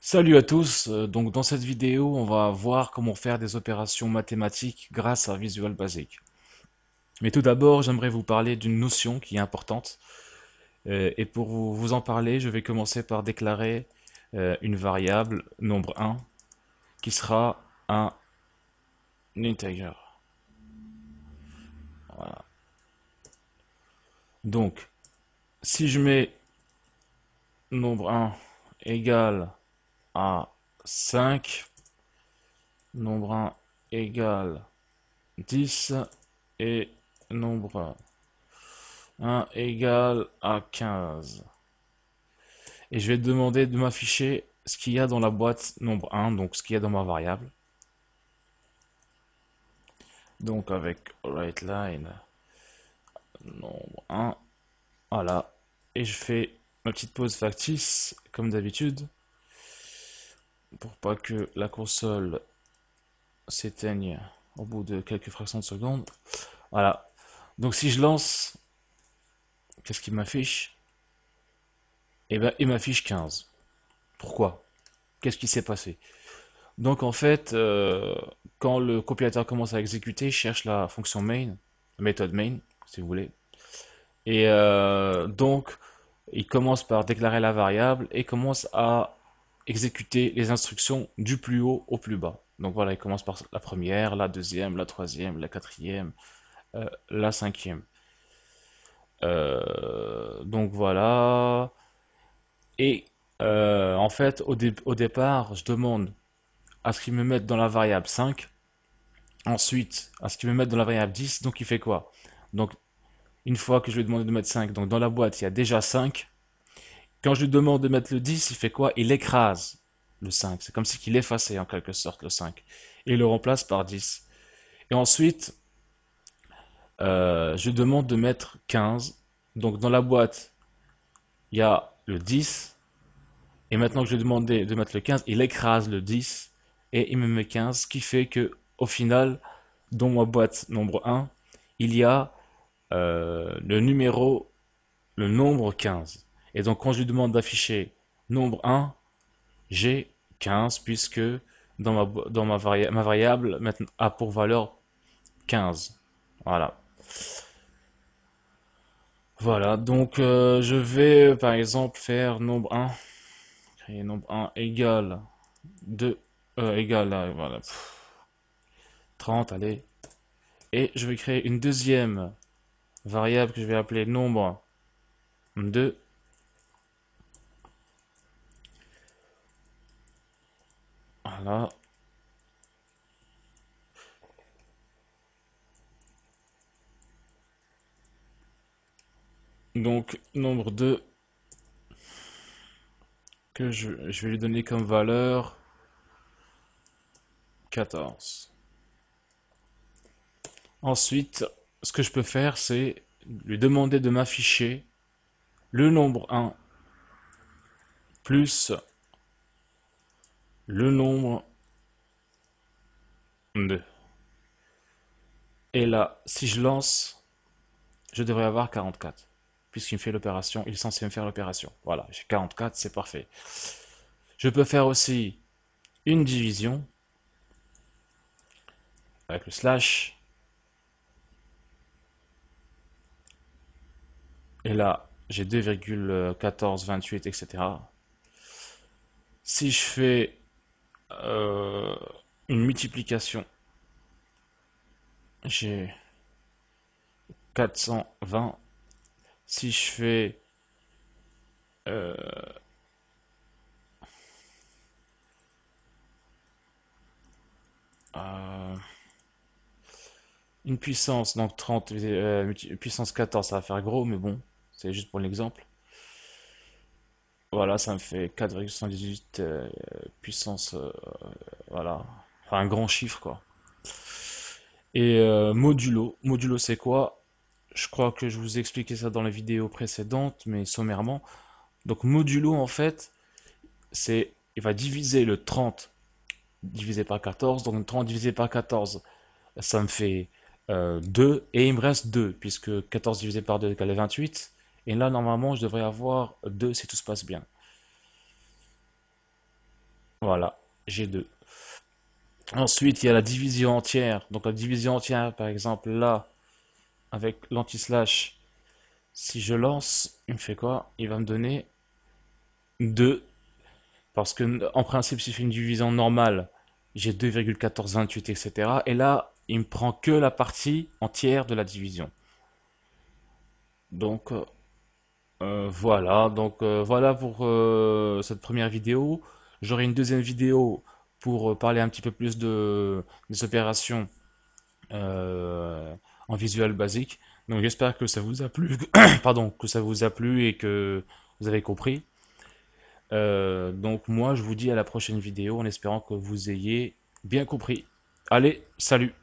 Salut à tous, donc dans cette vidéo on va voir comment faire des opérations mathématiques grâce à Visual Basic. Mais tout d'abord j'aimerais vous parler d'une notion qui est importante. Et pour vous en parler je vais commencer par déclarer une variable nombre un qui sera un integer. Voilà. Donc si je mets nombre un égale à 5, nombre un égale 10 et nombre un égale à 15. Et je vais te demander de m'afficher ce qu'il y a dans la boîte nombre un, donc ce qu'il y a dans ma variable. Donc avec WriteLine nombre un, voilà. Et je fais ma petite pause factice, comme d'habitude, pour pas que la console s'éteigne au bout de quelques fractions de seconde. Voilà. Donc si je lance, qu'est-ce qu'il m'affiche? Eh ben, il m'affiche 15. Pourquoi? Qu'est-ce qui s'est passé? Donc en fait, quand le compilateur commence à exécuter, il cherche la fonction main, la méthode main, si vous voulez. Et donc, il commence par déclarer la variable et commence à exécuter les instructions du plus haut au plus bas. Donc voilà, il commence par la première, la deuxième, la troisième, la quatrième, la cinquième. Donc voilà. Et en fait, au départ, je demande à ce qu'il me mette dans la variable 5. Ensuite, à ce qu'il me mette dans la variable 10, donc il fait quoi? Donc, une fois que je lui ai demandé de mettre 5, donc dans la boîte, il y a déjà 5. Quand je lui demande de mettre le 10, il fait quoi? Il écrase le 5. C'est comme si il effaçait en quelque sorte le 5. Et il le remplace par 10. Et ensuite, je lui demande de mettre 15. Donc dans la boîte, il y a le 10. Et maintenant que je lui ai demandé de mettre le 15, il écrase le 10. Et il me met 15, ce qui fait que au final, dans ma boîte nombre un, il y a le nombre 15. Et donc quand je lui demande d'afficher nombre un, j'ai 15 puisque ma variable maintenant a pour valeur 15. Voilà. Voilà, donc je vais par exemple faire nombre un, créer nombre un égale 2, égale voilà, 30, allez. Et je vais créer une deuxième variable que je vais appeler nombre 2. Voilà. Donc nombre 2 que je vais lui donner comme valeur 14. Ensuite, ce que je peux faire, c'est lui demander de m'afficher le nombre un plus le nombre 2. Et là, si je lance, je devrais avoir 44. Puisqu'il me fait l'opération, il est censé me faire l'opération. Voilà, j'ai 44, c'est parfait. Je peux faire aussi une division avec le slash. Et là, j'ai 2,1428, etc. Si je fais euh, une multiplication, j'ai 420. Si je fais euh, euh, une puissance, donc 30, puissance 14, ça va faire gros, mais bon, c'est juste pour l'exemple. Voilà, ça me fait 4,118 puissance, voilà, enfin un grand chiffre quoi. Et modulo c'est quoi? Je crois que je vous ai expliqué ça dans la vidéo précédente, mais sommairement. Donc modulo en fait, il va diviser le 30 divisé par 14, donc 30 divisé par 14, ça me fait 2, et il me reste 2, puisque 14 divisé par 2 égale 28, et là normalement je devrais avoir 2 si tout se passe bien. Voilà, j'ai 2. Ensuite, il y a la division entière. Donc la division entière, par exemple, là, avec l'anti-slash, si je lance, il me fait quoi? Il va me donner 2. Parce que, en principe, si je fais une division normale, j'ai 2,1428, etc. Et là, il me prend que la partie entière de la division. Donc, voilà. Donc, voilà pour cette première vidéo. J'aurai une deuxième vidéo pour parler un petit peu plus des opérations en visuel basique. Donc, j'espère que ça vous a plu. Pardon, que ça vous a plu et que vous avez compris. Donc moi, je vous dis à la prochaine vidéo en espérant que vous ayez bien compris. Allez, salut!